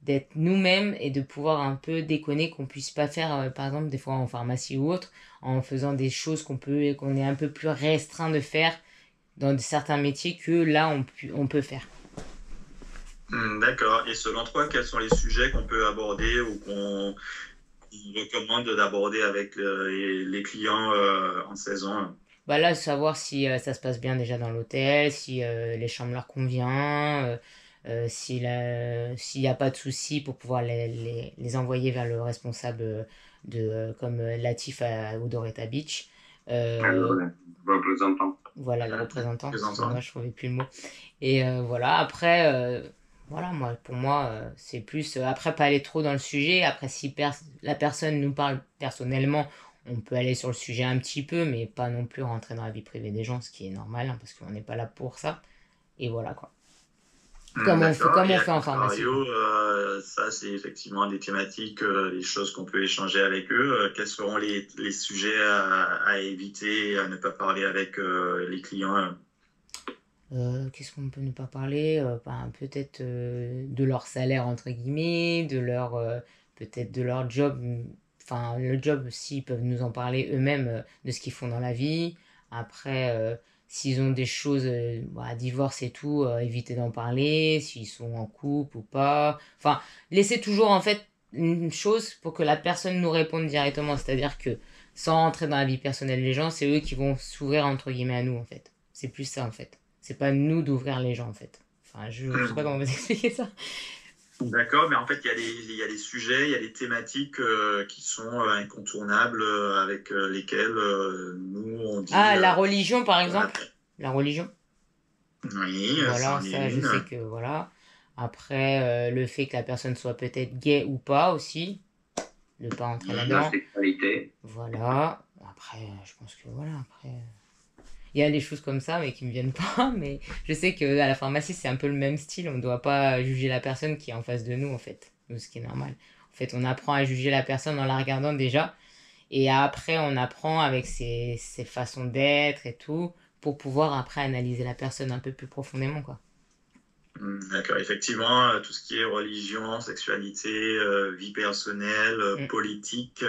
d'être nous-mêmes et de pouvoir un peu déconner qu'on puisse pas faire, par exemple, des fois en pharmacie ou autre, en faisant des choses qu'on est un peu plus restreint de faire dans certains métiers que là, on peut faire. D'accord. Et selon toi, quels sont les sujets qu'on peut aborder ou qu'on recommande d'aborder avec les clients en saison? Bah là, savoir si ça se passe bien déjà dans l'hôtel, si les chambres leur convient, s'il n'y a pas de souci pour pouvoir les envoyer vers le responsable comme Latif ou Doretta Beach. Euh, Le représentant. voilà, le représentant, Les excuse-moi, enfants. je ne trouvais plus le mot. Et voilà, après, voilà, pour moi, c'est plus. Après, pas aller trop dans le sujet. Après, si la personne nous parle personnellement, on peut aller sur le sujet un petit peu, mais pas non plus rentrer dans la vie privée des gens, ce qui est normal, hein, parce qu'on n'est pas là pour ça. Et voilà, quoi. D'accord. Comme Et on à fait en pharmacie, quoi. contrario, ça, c'est effectivement des thématiques, des choses qu'on peut échanger avec eux. Quels seront les sujets à éviter, à ne pas parler avec les clients? Qu'est-ce qu'on peut ne pas parler? Ben, peut-être de leur salaire, entre guillemets, peut-être de leur job. Enfin, le job, s'ils peuvent nous en parler eux-mêmes de ce qu'ils font dans la vie. Après, s'ils ont des choses, divorce et tout, éviter d'en parler. S'ils sont en couple ou pas. Enfin, laisser toujours, en fait, une chose pour que la personne nous réponde directement. C'est-à-dire que, sans rentrer dans la vie personnelle des gens, c'est eux qui vont s'ouvrir, entre guillemets, à nous, en fait. C'est plus ça, en fait. C'est pas nous d'ouvrir les gens en fait. Enfin, je sais pas comment vous expliquer ça. D'accord, mais en fait, il y a des sujets, il y a des thématiques qui sont incontournables avec lesquelles nous, on dit Ah, la religion par on a... exemple. La religion. Oui, ça Voilà, en est ça je sais une. que voilà. Après, le fait que la personne soit peut-être gay ou pas aussi, ne pas entrer La là-dedans. sexualité. Voilà. Après, je pense que voilà. Après, il y a des choses comme ça, mais qui me viennent pas. Mais je sais que à la pharmacie, c'est un peu le même style. On ne doit pas juger la personne qui est en face de nous, en fait. Ce qui est normal. En fait, on apprend à juger la personne en la regardant déjà. Et après, on apprend avec ses façons d'être et tout, pour pouvoir après analyser la personne un peu plus profondément, quoi. D'accord, effectivement, tout ce qui est religion, sexualité, vie personnelle, Mm. politique,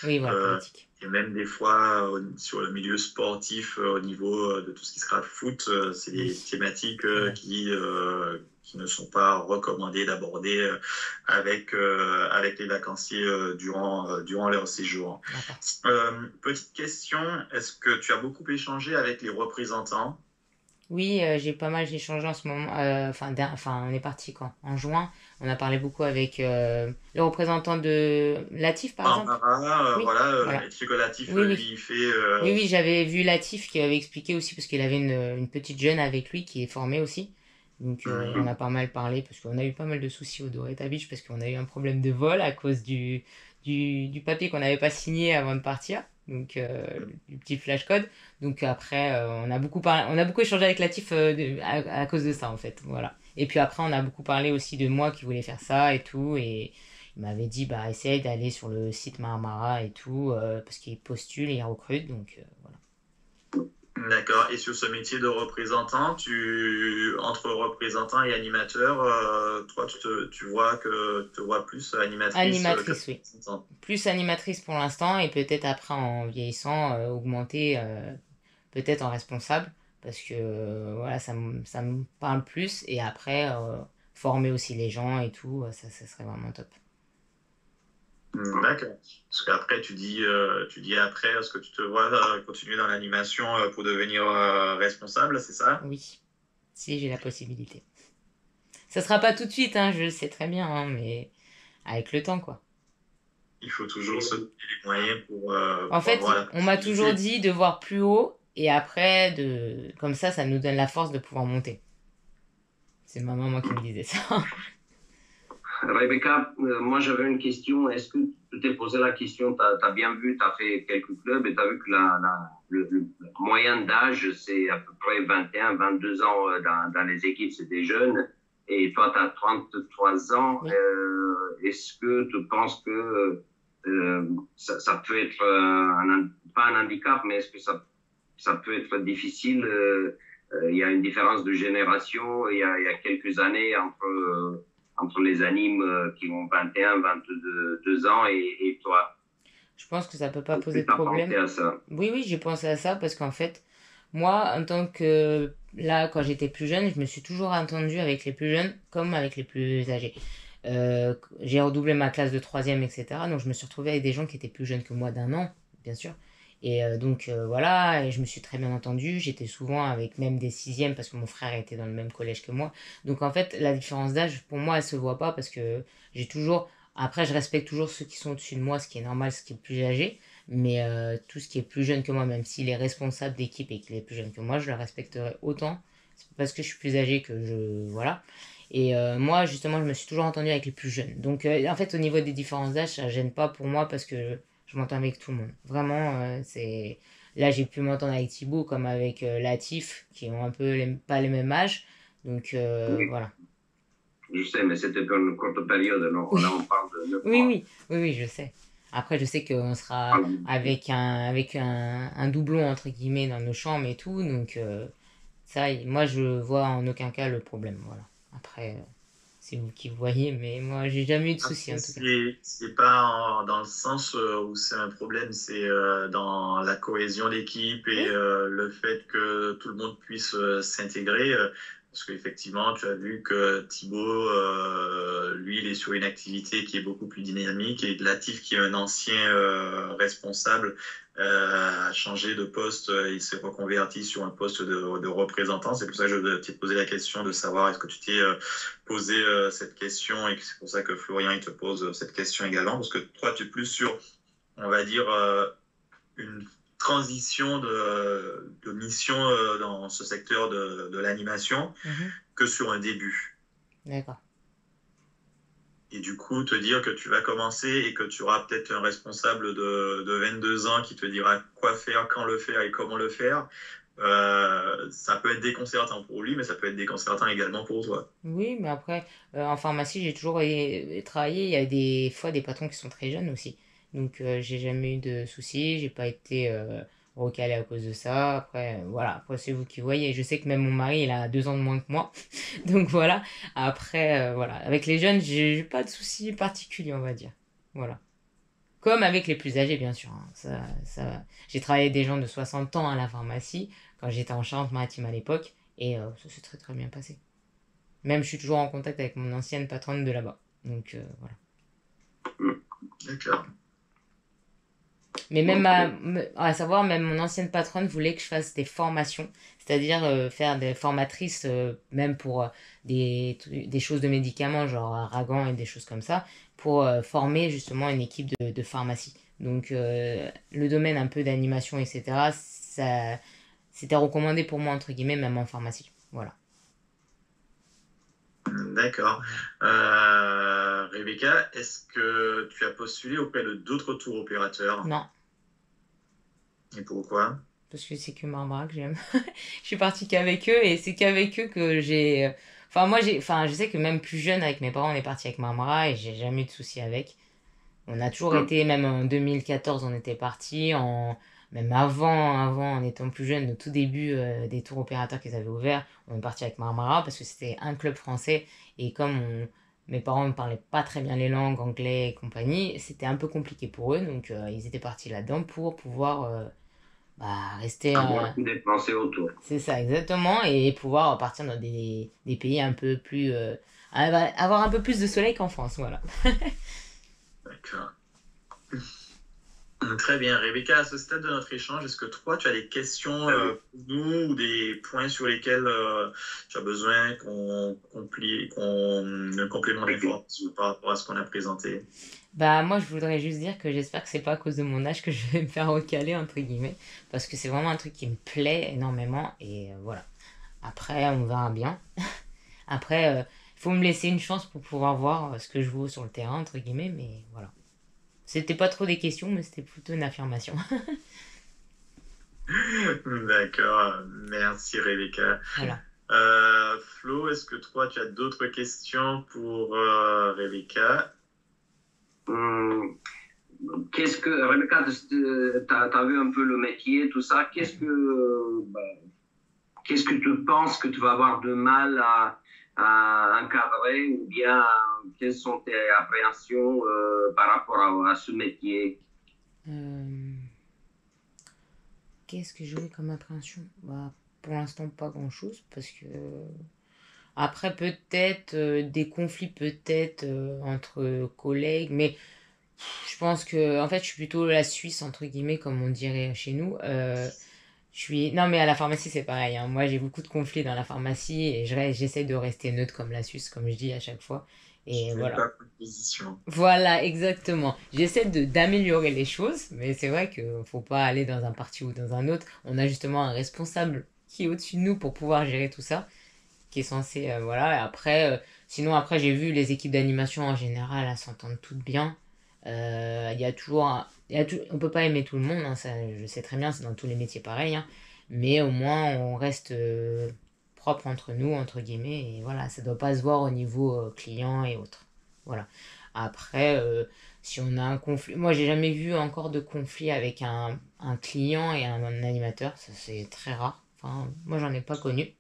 Oui, voilà, euh, politique. et même des fois sur le milieu sportif, au niveau de tout ce qui sera foot, c'est des Oui, thématiques c'est vrai. qui ne sont pas recommandées d'aborder avec les vacanciers durant leur séjour. D'accord. Petite question, est-ce que tu as beaucoup échangé avec les représentants? Oui, j'ai pas mal échangé en ce moment. On est parti quand? En juin. On a parlé beaucoup avec le représentant de Latif, par exemple. Barbara, Oui, voilà, voilà. est-ce que Latif, Oui, oui. lui, il fait... Oui, oui, j'avais vu Latif qui avait expliqué aussi, parce qu'il avait une petite jeune avec lui qui est formée aussi. Donc on oui. a pas mal parlé, parce qu'on a eu pas mal de soucis au Doretta Beach, parce qu'on a eu un problème de vol à cause du papier qu'on n'avait pas signé avant de partir. Donc du petit flash code. Donc après, on a beaucoup échangé avec Latif à cause de ça, en fait. Voilà. Et puis après, on a beaucoup parlé aussi de moi qui voulais faire ça et tout. Et il m'avait dit, bah, essaye d'aller sur le site Marmara et tout, parce qu'il postule et il recrute. Donc voilà. D'accord. Et sur ce métier de représentant, entre représentant et animateur, toi, tu vois te vois plus animatrice que Animatrice, oui. représentant. Plus animatrice pour l'instant et peut-être après en vieillissant, augmenter peut-être en responsable parce que voilà, ça me parle plus et après former aussi les gens et tout, ça serait vraiment top. D'accord. Parce qu'après, tu dis après, est-ce que tu te vois continuer dans l'animation pour devenir responsable, c'est ça? Oui, si j'ai la possibilité. Ça sera pas tout de suite, hein, je le sais très bien, hein, mais avec le temps, quoi. Il faut toujours se donner les moyens En pour fait, avoir la on m'a toujours possibilité. dit de voir plus haut et après, comme ça nous donne la force de pouvoir monter. C'est ma maman qui me disait ça. Rebecca, moi j'avais une question. Est-ce que tu t'es posé la question, tu as, bien vu, tu as fait quelques clubs et tu as vu que le moyenne d'âge, c'est à peu près 21, 22 ans dans les équipes, c'est des jeunes. Et toi, tu as 33 ans. Oui. Est-ce que tu penses que ça peut être, pas un handicap, mais est-ce que ça peut être difficile il y a une différence de génération, il y a quelques années entre entre les animes qui ont 21, 22 ans et toi? Je pense que ça peut pas Est-ce poser que de tu as pensé problème. à ça? Oui, oui, j'ai pensé à ça parce qu'en fait, moi, en tant que... Là, quand j'étais plus jeune, je me suis toujours entendue avec les plus jeunes comme avec les plus âgés. J'ai redoublé ma classe de troisième, etc. Donc je me suis retrouvée avec des gens qui étaient plus jeunes que moi d'un an, bien sûr. Et donc voilà, et je me suis très bien entendue. J'étais souvent avec même des sixièmes parce que mon frère était dans le même collège que moi. Donc en fait, la différence d'âge, pour moi, elle se voit pas parce que j'ai toujours... Après, je respecte toujours ceux qui sont au-dessus de moi, ce qui est normal, ce qui est plus âgé. Mais tout ce qui est plus jeune que moi, même s'il est responsable d'équipe et qu'il est plus jeune que moi, je le respecterai autant. C'est parce que je suis plus âgé que je... Voilà. Et moi, justement, je me suis toujours entendu avec les plus jeunes. Donc, en fait, au niveau des différences d'âge, ça gêne pas pour moi parce que je m'entends avec tout le monde. Vraiment, c'est... Là, j'ai pu m'entendre avec Thibaut comme avec Latif, qui ont un peu pas les mêmes âges. Donc, Oui, voilà. je sais, mais c'était pour une courte période. Non? Là, Oui, on parle de 9 oui, mois. oui, oui, oui, je sais. Après, je sais qu'on sera Voilà. avec un doublon, entre guillemets, dans nos chambres et tout. Donc, ça, moi, je vois en aucun cas le problème. Voilà. Après, c'est vous qui voyez, mais moi, j'ai jamais eu de soucis, Après, en tout cas. c'est pas dans le sens où c'est un problème, c'est dans la cohésion d'équipe et Oui, le fait que tout le monde puisse s'intégrer. Parce qu'effectivement, tu as vu que Thibaut, lui, il est sur une activité qui est beaucoup plus dynamique et Latif, qui est un ancien responsable, a changé de poste. Il s'est reconverti sur un poste de représentant. C'est pour ça que je t'ai posé la question de savoir est-ce que tu t'es poser cette question et c'est pour ça que Florian il te pose cette question également parce que toi tu es plus sur on va dire une transition de mission dans ce secteur de l'animation mhm, que sur un début d'accord. et du coup te dire que tu vas commencer et que tu auras peut-être un responsable de 22 ans qui te dira quoi faire, quand le faire et comment le faire. Ça peut être déconcertant pour lui mais ça peut être déconcertant également pour toi. Oui, mais après, en pharmacie, j'ai toujours travaillé. Il y a des fois des patrons qui sont très jeunes aussi. Donc, j'ai jamais eu de soucis. J'ai pas été recalé à cause de ça. Après, voilà. Après, c'est vous qui voyez. Je sais que même mon mari, il a 2 ans de moins que moi. Donc, voilà. Après, voilà. Avec les jeunes, j'ai pas de soucis particuliers, on va dire. Voilà. Comme avec les plus âgés, bien sûr, hein. Ça... J'ai travaillé avec des gens de 60 ans à la pharmacie quand j'étais en Charente-Maritime à l'époque. Et ça s'est très très bien passé. Même je suis toujours en contact avec mon ancienne patronne de là-bas. Donc voilà. D'accord. Mais même Ok. à savoir, même mon ancienne patronne voulait que je fasse des formations, c'est-à-dire faire des formatrices, même pour des choses de médicaments, genre Ragan et des choses comme ça, pour former justement une équipe de pharmacie. Donc le domaine un peu d'animation, etc., ça, c'était recommandé pour moi, entre guillemets, même en pharmacie. Voilà. D'accord. Rebecca, est-ce que tu as postulé auprès de d'autres tours opérateurs? Non, Et pourquoi? parce que c'est que Marmara que j'aime. Je suis partie qu'avec eux et c'est qu'avec eux que j'ai. Enfin, moi, je sais que même plus jeune, avec mes parents, on est parti avec Marmara et j'ai jamais eu de soucis avec. On a toujours Hum. été, même en 2014, on était parti. Même avant, en étant plus jeune, au tout début des tours opérateurs qu'ils avaient ouverts, on est parti avec Marmara parce que c'était un club français et comme mes parents ne parlaient pas très bien les langues, anglais et compagnie, c'était un peu compliqué pour eux. Donc, ils étaient partis là-dedans pour pouvoir rester. Avoir tout dépensé autour. C'est ça, exactement, et pouvoir partir dans des pays un peu plus... avoir un peu plus de soleil qu'en France, voilà. D'accord. Très bien. Rebecca, à ce stade de notre échange, est-ce que toi, tu as des questions pour nous ou des points sur lesquels tu as besoin qu'on complément d'informations par rapport à ce qu'on a présenté? Bah moi je voudrais juste dire que j'espère que c'est pas à cause de mon âge que je vais me faire recaler, entre guillemets, parce que c'est vraiment un truc qui me plaît énormément, et voilà. Après, on verra bien. Après, il faut me laisser une chance pour pouvoir voir ce que je vaux sur le terrain, entre guillemets, mais voilà. C'était pas trop des questions, mais c'était plutôt une affirmation. D'accord. Merci, Rebecca. Voilà. Flo, est-ce que toi, tu as d'autres questions pour Rebecca? Hum, Rebecca, tu as vu un peu le métier, tout ça. Qu'est-ce que tu penses que tu vas avoir de mal à encadrer ou bien quelles sont tes appréhensions par rapport à ce métier? Euh, Qu'est-ce que j'aurais comme appréhension? Bah, pour l'instant, pas grand-chose, parce que après, peut-être des conflits, peut-être entre collègues, mais je pense que, en fait, je suis plutôt la Suisse, entre guillemets, comme on dirait chez nous. Non, mais à la pharmacie, c'est pareil, hein. Moi, j'ai beaucoup de conflits dans la pharmacie et j'essaie de rester neutre comme la Suisse, comme je dis à chaque fois. Je Et fais voilà. pas de position. Voilà, exactement. J'essaie d'améliorer les choses, mais c'est vrai qu'il faut pas aller dans un parti ou dans un autre. On a justement un responsable qui est au-dessus de nous pour pouvoir gérer tout ça, qui est censé, voilà. Et après, sinon, après, j'ai vu les équipes d'animation en général, elles s'entendent toutes bien. Il y a toujours, on peut pas aimer tout le monde, hein, ça, je sais très bien, c'est dans tous les métiers pareil, hein. Mais au moins, on reste propre entre nous, entre guillemets, et voilà, ça doit pas se voir au niveau client et autres. Voilà. Après, si on a un conflit, moi, j'ai jamais vu encore de conflit avec un client et un animateur, ça c'est très rare. Enfin, moi, j'en ai pas connu.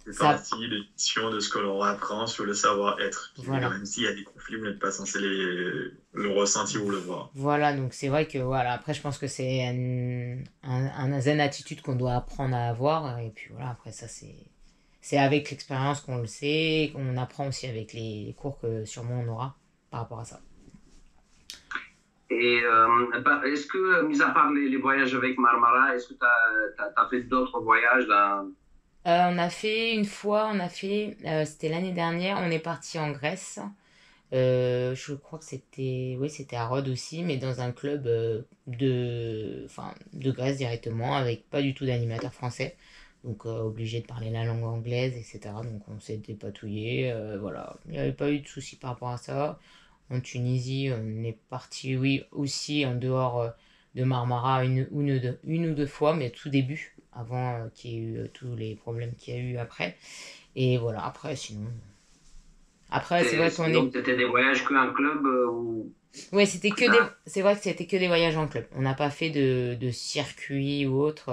C'est Ça, partie de mission de ce que l'on apprend sur le savoir-être. voilà. Même s'il y a des conflits, vous n'êtes pas censé le ressentir ou le voir. Voilà, donc c'est vrai que voilà, après je pense que c'est un zen attitude qu'on doit apprendre à avoir, et puis voilà, après ça c'est avec l'expérience qu'on le sait, qu'on apprend aussi avec les cours que sûrement on aura par rapport à ça. Et est-ce que, mis à part les voyages avec Marmara, est-ce que tu as fait d'autres voyages là? On a fait une fois, c'était l'année dernière, on est parti en Grèce. Je crois que c'était, oui, c'était à Rhodes aussi, mais dans un club enfin, de Grèce directement, avec pas du tout d'animateur français. Donc obligé de parler la langue anglaise, etc. Donc on s'est dépatouillé, voilà. Il n'y avait pas eu de soucis par rapport à ça. En Tunisie, on est parti, oui, aussi en dehors de Marmara une ou deux fois, mais tout début, avant qu'il y ait eu tous les problèmes qu'il y a eu après. Et voilà, après, sinon. Après, c'est vrai qu'on est. Donc, c'était des voyages qu'un club ou... Ouais, c'est vrai que c'était que des voyages en club. On n'a pas fait de circuit ou autre.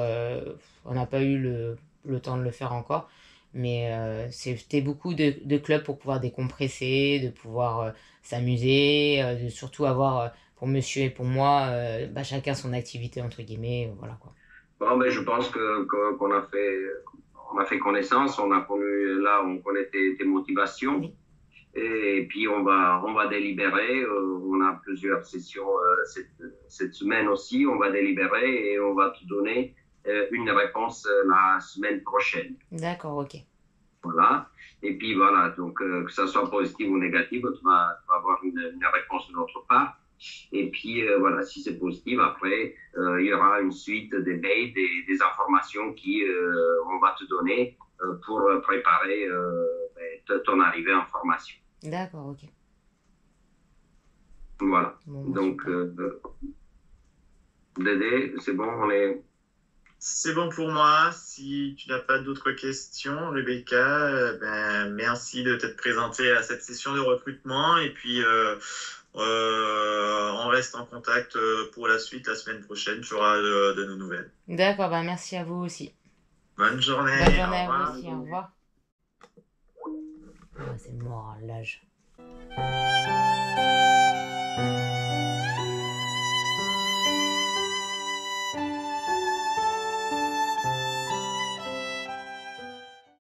On n'a pas eu le temps de le faire encore. Mais c'était beaucoup de clubs pour pouvoir décompresser, de pouvoir s'amuser, de surtout avoir, pour monsieur et pour moi, bah, chacun son activité, entre guillemets. Voilà quoi. Bon, ben, je pense qu'on on a fait connaissance, on a connu, là, on connaît tes motivations. Oui. Et puis, on va délibérer. On a plusieurs sessions cette semaine aussi. On va délibérer et on va te donner une réponse la semaine prochaine. D'accord, ok. Voilà. Et puis, voilà. Donc, que ça soit positif ou négatif, tu vas avoir une réponse de notre part. Et puis, voilà, si c'est positif, après, il y aura une suite des mails, des informations qui on va te donner pour préparer ton arrivée en formation. D'accord, ok. Voilà. Bon, bah, Donc, super. Dédé, c'est bon, on est... C'est bon pour moi. Si tu n'as pas d'autres questions, Rebecca, ben, merci de t'être présentée à cette session de recrutement. Et puis, on reste en contact pour la suite. La semaine prochaine, tu auras de nos nouvelles. D'accord, bah merci à vous aussi. Bonne journée. Bonne journée Au à vous revoir. aussi, au revoir. Ah, c'est mort, l'âge.